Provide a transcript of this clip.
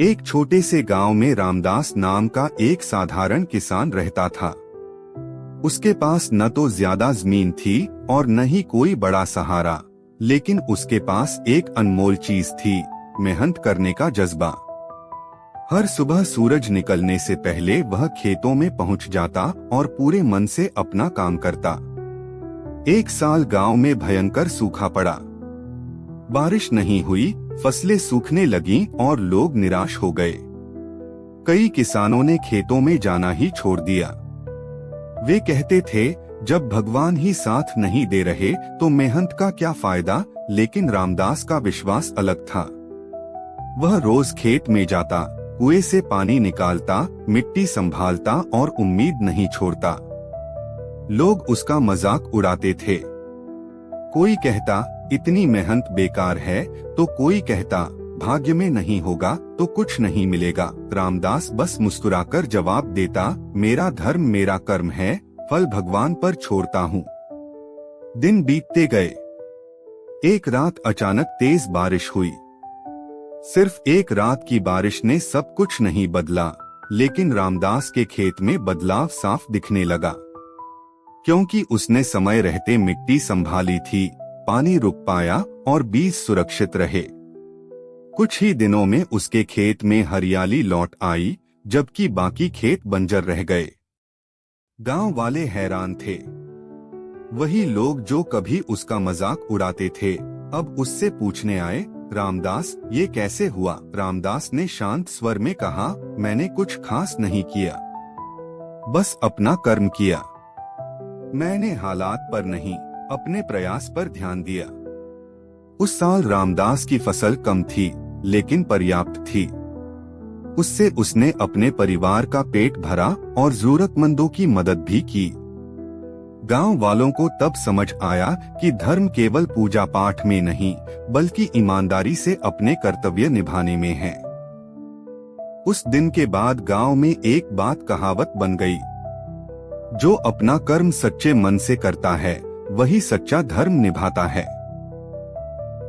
एक छोटे से गांव में रामदास नाम का एक साधारण किसान रहता था। उसके पास न तो ज्यादा जमीन थी और न ही कोई बड़ा सहारा, लेकिन उसके पास एक अनमोल चीज थी, मेहनत करने का जज्बा। हर सुबह सूरज निकलने से पहले वह खेतों में पहुंच जाता और पूरे मन से अपना काम करता। एक साल गांव में भयंकर सूखा पड़ा। बारिश नहीं हुई, फसलें सूखने लगीं और लोग निराश हो गए। कई किसानों ने खेतों में जाना ही छोड़ दिया। वे कहते थे, जब भगवान ही साथ नहीं दे रहे तो मेहनत का क्या फायदा। लेकिन रामदास का विश्वास अलग था। वह रोज खेत में जाता, कुएं से पानी निकालता, मिट्टी संभालता और उम्मीद नहीं छोड़ता। लोग उसका मजाक उड़ाते थे। कोई कहता इतनी मेहनत बेकार है, तो कोई कहता भाग्य में नहीं होगा तो कुछ नहीं मिलेगा। रामदास बस मुस्कुराकर जवाब देता, मेरा धर्म मेरा कर्म है, फल भगवान पर छोड़ता हूँ। दिन बीतते गए। एक रात अचानक तेज बारिश हुई। सिर्फ एक रात की बारिश ने सब कुछ नहीं बदला, लेकिन रामदास के खेत में बदलाव साफ दिखने लगा। क्योंकि उसने समय रहते मिट्टी संभाली थी, पानी रुक पाया और बीज सुरक्षित रहे। कुछ ही दिनों में उसके खेत में हरियाली लौट आई, जबकि बाकी खेत बंजर रह गए। गांव वाले हैरान थे। वही लोग जो कभी उसका मजाक उड़ाते थे, अब उससे पूछने आए, रामदास ये कैसे हुआ। रामदास ने शांत स्वर में कहा, मैंने कुछ खास नहीं किया, बस अपना कर्म किया। मैंने हालात पर नहीं, अपने प्रयास पर ध्यान दिया। उस साल रामदास की फसल कम थी, लेकिन पर्याप्त थी। उससे उसने अपने परिवार का पेट भरा और जरूरतमंदों की मदद भी की। गांव वालों को तब समझ आया कि धर्म केवल पूजा पाठ में नहीं, बल्कि ईमानदारी से अपने कर्तव्य निभाने में है। उस दिन के बाद गांव में एक बात कहावत बन गई, जो अपना कर्म सच्चे मन से करता है, वही सच्चा धर्म निभाता है।